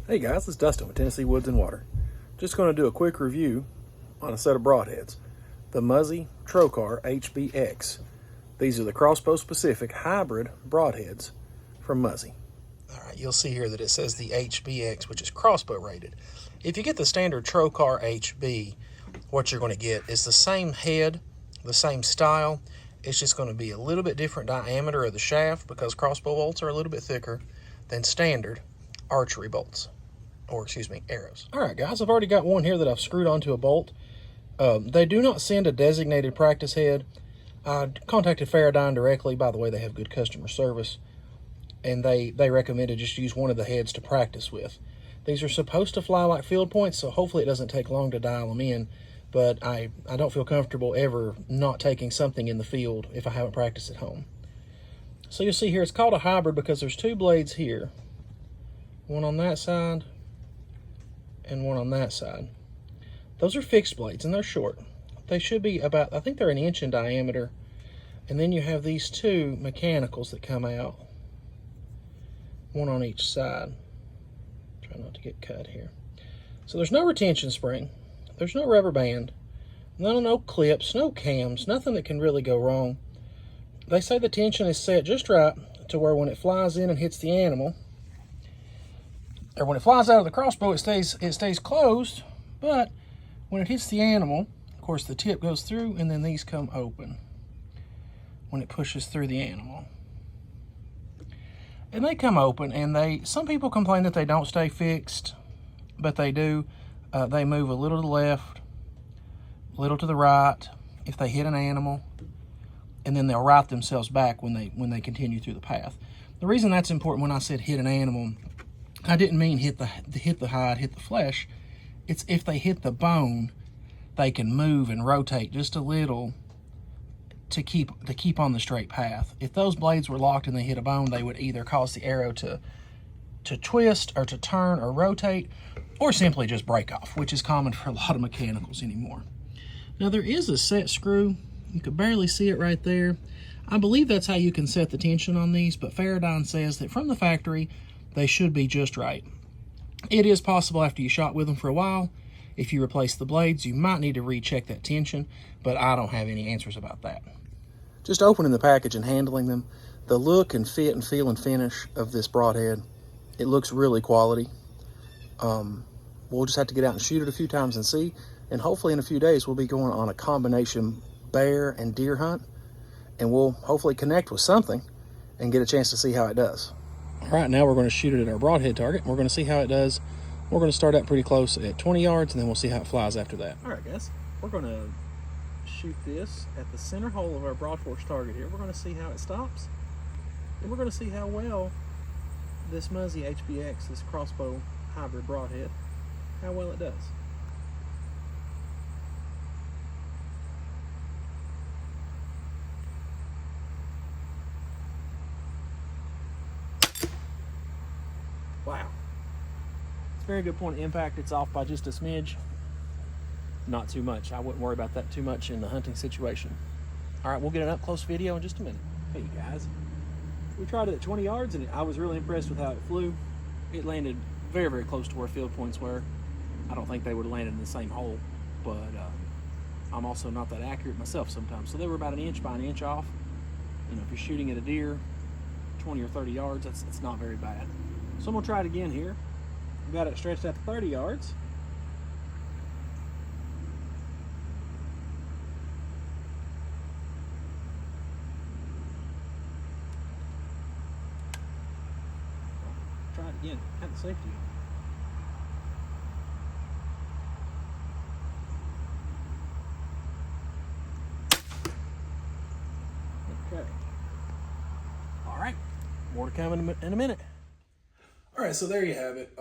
Hey guys, it's Dustin with Tennessee Woods and Water. Just going to do a quick review on a set of broadheads. The Muzzy Trochar HBX. These are the crossbow specific hybrid broadheads from Muzzy. Alright, you'll see here that it says the HBX, which is crossbow rated. If you get the standard Trochar HB, what you're going to get is the same head, the same style. It's just going to be a little bit different diameter of the shaft because crossbow bolts are a little bit thicker than standard archery bolts. Or excuse me, arrows. All right, guys, I've already got one here that I've screwed onto a bolt. They do not send a designated practice head. I contacted Faradyne directly. By the way, they have good customer service, and they recommended just use one of the heads to practice with. These are supposed to fly like field points, so hopefully it doesn't take long to dial them in, but I don't feel comfortable ever not taking something in the field if I haven't practiced at home. So you'll see here, it's called a hybrid because there's two blades here. One on that side, and one on that side. Those are fixed blades and they're short. They should be about, I think they're an inch in diameter. And then you have these two mechanicals that come out, one on each side. Try not to get cut here. So there's no retention spring, there's no rubber band, no clips, no cams, nothing that can really go wrong. They say the tension is set just right to where when it flies in and hits the animal, or when it flies out of the crossbow, it stays closed, but when it hits the animal, of course, the tip goes through, and then these come open when it pushes through the animal. And they come open, and some people complain that they don't stay fixed, but they do. They move a little to the left, a little to the right if they hit an animal, and then they'll right themselves back when they continue through the path. The reason that's important when I said hit an animal, I didn't mean hit the hide, hit the flesh. It's if they hit the bone, they can move and rotate just a little to keep on the straight path. If those blades were locked and they hit a bone, they would either cause the arrow to twist or to turn or rotate, or simply just break off, which is common for a lot of mechanicals anymore. Now there is a set screw. You can barely see it right there. I believe that's how you can set the tension on these, but Faradyne says that from the factory, they should be just right. It is possible after you shot with them for a while, if you replace the blades, you might need to recheck that tension, but I don't have any answers about that. Just opening the package and handling them, the look and fit and feel and finish of this broadhead, it looks really quality. We'll just have to get out and shoot it a few times and see, and hopefully in a few days we'll be going on a combination bear and deer hunt, and we'll hopefully connect with something and get a chance to see how it does. All right, now we're going to shoot it at our broadhead target. We're going to see how it does. We're going to start out pretty close at 20 yards, and then we'll see how it flies after that. All right, guys, we're going to shoot this at the center hole of our broad force target here. We're going to see how it stops, and we're going to see how well this Muzzy HBX, this crossbow hybrid broadhead, how well it does. Wow. It's a very good point of impact. It's off by just a smidge. Not too much. I wouldn't worry about that too much in the hunting situation. All right, we'll get an up-close video in just a minute. Hey, guys. We tried it at 20 yards, and I was really impressed with how it flew. It landed very, very close to where field points were. I don't think they would have landed in the same hole, but I'm also not that accurate myself sometimes. So they were about an inch by an inch off. You know, if you're shooting at a deer 20 or 30 yards, that's not very bad. So I'm going to try it again here. We've got it stretched out to 30 yards. Try it again. Have the safety on. Okay. All right. More to come in a minute. All right, so there you have it.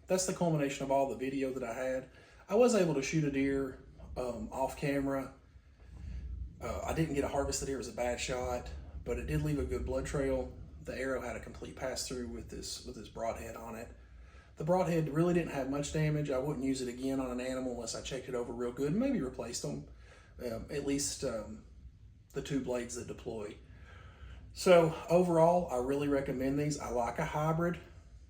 That's the culmination of all the video that I had. I was able to shoot a deer off camera. I didn't get a harvest the deer. It was a bad shot, but it did leave a good blood trail. The arrow had a complete pass through with this broadhead on it. The broadhead really didn't have much damage. I wouldn't use it again on an animal unless I checked it over real good and maybe replaced them, at least the two blades that deploy. So overall, I really recommend these. I like a hybrid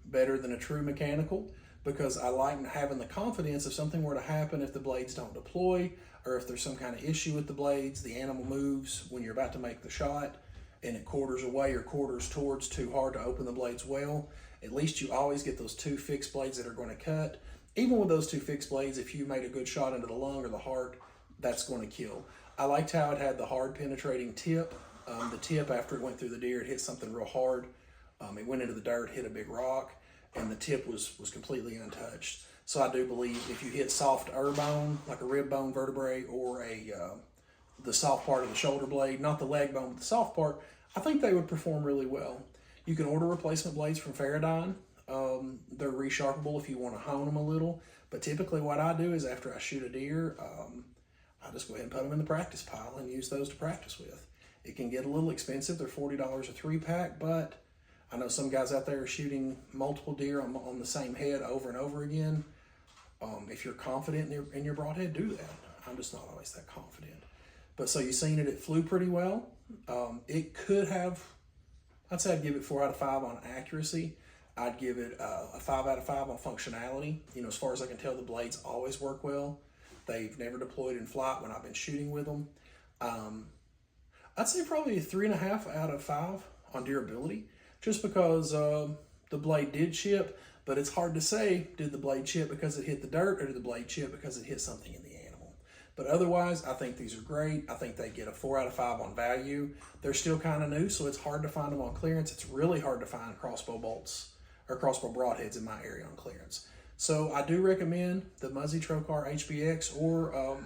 better than a true mechanical. because I like having the confidence if something were to happen, if the blades don't deploy, or if there's some kind of issue with the blades, the animal moves when you're about to make the shot and it quarters away or quarters towards too hard to open the blades well, at least you always get those 2 fixed blades that are going to cut. Even with those 2 fixed blades, if you made a good shot into the lung or the heart, that's going to kill. I liked how it had the hard penetrating tip. The tip, after it went through the deer, it hit something real hard. It went into the dirt, hit a big rock, and the tip was completely untouched. So I do believe if you hit soft bone, like a rib bone vertebrae, or the soft part of the shoulder blade, not the leg bone, but the soft part, I think they would perform really well. You can order replacement blades from Faradyne. They're resharpable if you want to hone them a little, but typically what I do is after I shoot a deer, I just go ahead and put them in the practice pile and use those to practice with. It can get a little expensive. They're $40 a 3-pack, but I know some guys out there are shooting multiple deer on the same head over and over again. If you're confident in your broadhead, do that. I'm just not always that confident. But so you've seen it, it flew pretty well. It could have, I'd say I'd give it 4 out of 5 on accuracy. I'd give it a 5 out of 5 on functionality. You know, as far as I can tell, the blades always work well. They've never deployed in flight when I've been shooting with them. I'd say probably a 3.5 out of 5 on durability, just because the blade did chip, but it's hard to say, did the blade chip because it hit the dirt or did the blade chip because it hit something in the animal? But otherwise, I think these are great. I think they get a 4 out of 5 on value. They're still kind of new, so it's hard to find them on clearance. It's really hard to find crossbow bolts or crossbow broadheads in my area on clearance. So I do recommend the Muzzy Trochar HBX, or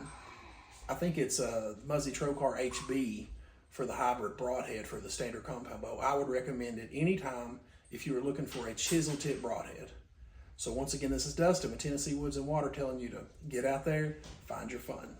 I think it's Muzzy Trochar HB for the hybrid broadhead for the standard compound bow. I would recommend it anytime if you are looking for a chisel tip broadhead. So once again, this is Dustin with Tennessee Woods and Water telling you to get out there, find your fun.